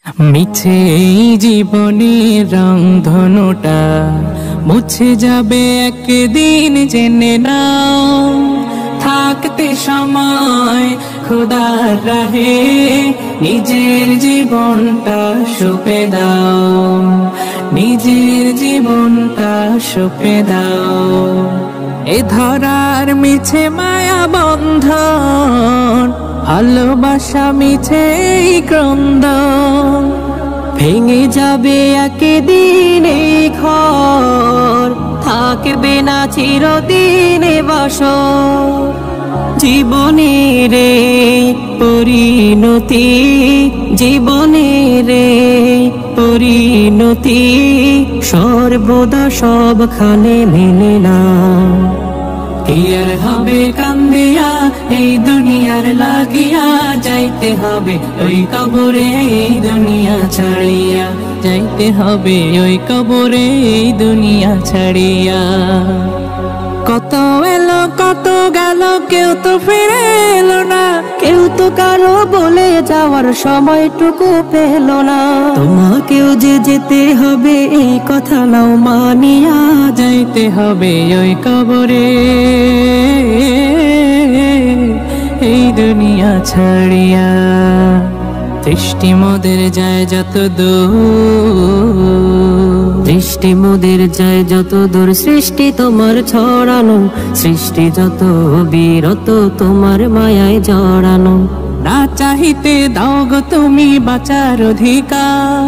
মিছে এই জীবনের রংধনুটা মুছে যাবে একদিন, জেনে নাও। থাকতে সময় খোদার রাহে নিজের জীবনটা সঁপে দাও, নিজের জীবনটা সঁপে দাও। এ ধরার মিছে মায়া বন্ধন, ভালোবাসা মিছে এই ক্রন্দন, ভেঙে যাবে একদিন এই ঘর, থাকবে না চিরদিন এ বাসর। জীবনের পরিণতি, জীবনের পরিণতি সর্বদা সবখানে মেনে না। কি আর হবে কান্দিয়া এই দুনিয়ার লাগিয়া, যাইতে হবে ওই কবরে এই দুনিয়া ছাড়িয়া, যাইতে হবে ওই কবরে এই দুনিয়া ছাড়িয়া। কত এলো কত গেল, কেউ তো ফিরে এলো না, কেউ তো কারো বলে যাওয়ার সময়টুকু পেল না। তোমাকেও যে যেতে হবে এই কথা নাও মানিয়া, যাইতে হবে ওই কবরে এই দুনিয়া ছাড়িয়া। দৃষ্টি মোদের যায় যত দূর, দৃষ্টি মোদের যায় যত দূর, সৃষ্টি তোমার ছড়ানো, সৃষ্টি যত বিরত তোমার মায়ায় জড়ানো। না চাহিতে দাও গো তুমি বাঁচার অধিকার,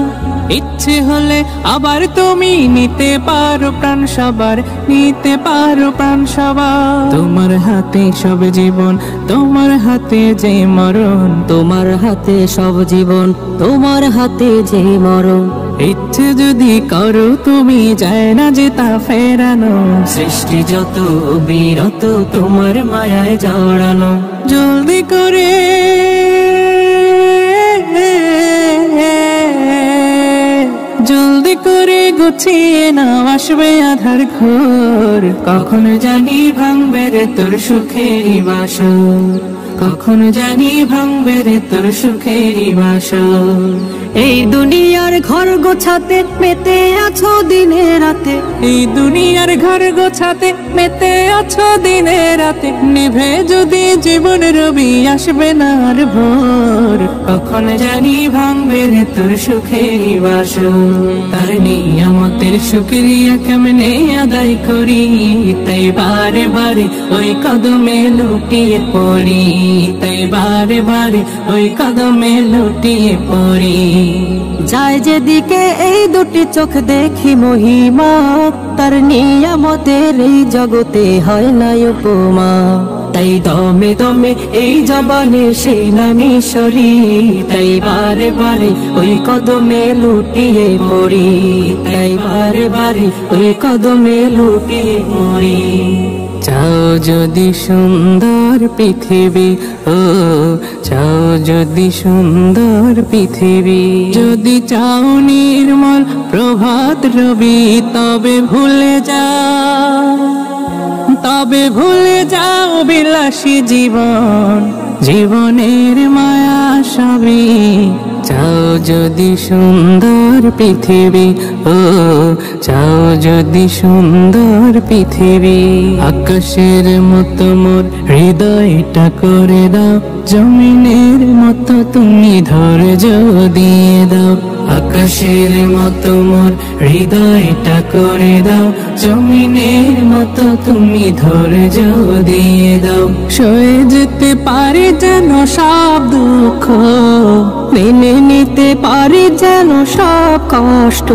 ইচ্ছে হলে আবার তুমি নিতে পারো প্রাণ সবার, নিতে পারো প্রাণ সবার। তোমার হাতে সব জীবন, তোমার হাতে যে মরণ, তোমার হাতে সব জীবন, তোমার হাতে যে মরণ। ইচ্ছে যদি করো তুমি, যায় না যে তা ফেরানো, সৃষ্টি যত বিরত তোমার মায়ায় জড়ানো। জলদি করে জলদি করে গুছিয়ে নাও, আসবে আধার ঘোর। কখন জানি ভাঙবে রে তোর সুখেরই বাসর, কখন জানি ভাঙবে রে তোর সুখেরই বাসর। এই দুনিয়ার ঘর গোছাতে মেতে আছো দিনে রাতে, এই দুনিয়ার ঘর গোছাতে মেতে আছো দিনে রাতে। নিভে যদি জীবন রবি, আসবে না আর ভোর। কখন জানি ভাঙবে রে তোর সুখেরই বাসর। তার নিয়ামতের শুকরিয়া কেমনে আদায় করি, তাই বারে বারে ওই কদমে লুটিয়ে পড়ি, তাই বারে বারে ওই কদমে লুটিয়ে পড়ি। যায় যেদিকে এই দুটি চোখ দেখি মহিমা, তার নিয়ামতের এই জগতে হয় না উপমা। তাই দমে দমে এই জবানে সেই নামই সরি, তাই বারে বারে ওই কদমে লুটিয়ে পড়ি, তাই বারে বারে ওই কদমে লুটিয়ে পড়ি। চাও যদি সুন্দর পৃথিবী, ও চাও যদি সুন্দর পৃথিবী, যদি চাও নির্মল প্রভাত রবি, তবে ভুলে যাও, তবে ভুলে যাও বিলাসী জীবন, জীবনের মায়া সবই। চাও যদি সুন্দর পৃথিবী, ও চাও যদি সুন্দর পৃথিবী। আকাশের মতো মোর হৃদয়টা করে দাও, জমিনের মতো তুমি ধৈর্য দিয়ে দাও। আকাশের মতো মোর হৃদয়টা করে দাও, জমিনের মতো তুমি ধৈর্য দিয়ে দাও। সয়ে যেতে পারি যেন সব দুঃখ, মেনে নিতে পারি যেন সব কষ্ট।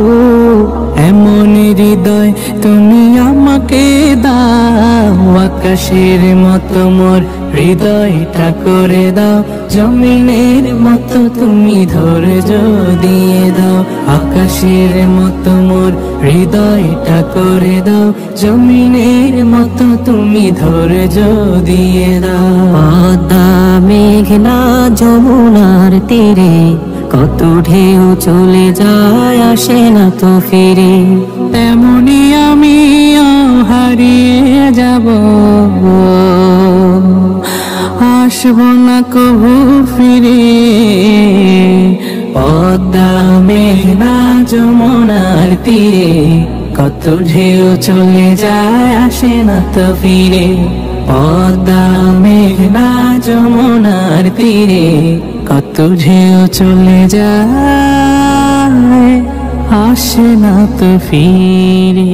এমন হৃদয় তুমি আমাকে দাও, আকাশের মতো মোর হৃদয়টা করে দাও, জমিনের মতো তুমি ধৈর্য দিয়ে দাও। আকাশের মতো মোর হৃদয়টা করে দাও, জমিনের মতো তুমি ধৈর্য দিয়ে দাও। পদ্মা মেঘনা যমুনার তীরে কত ঢেউ চলে যায়, আসে না তো ফিরে। তেমনি আমিও হারিয়ে যাব, আসব না কবু ফিরে। পদ্মা যমুনার তীরে কত ঢেউ চলে যায় আসে না তো ফিরে পদ্মা মেঘনা যমুনার তীরে কত ঢেউ চলে যায় আসে না তো ফিরে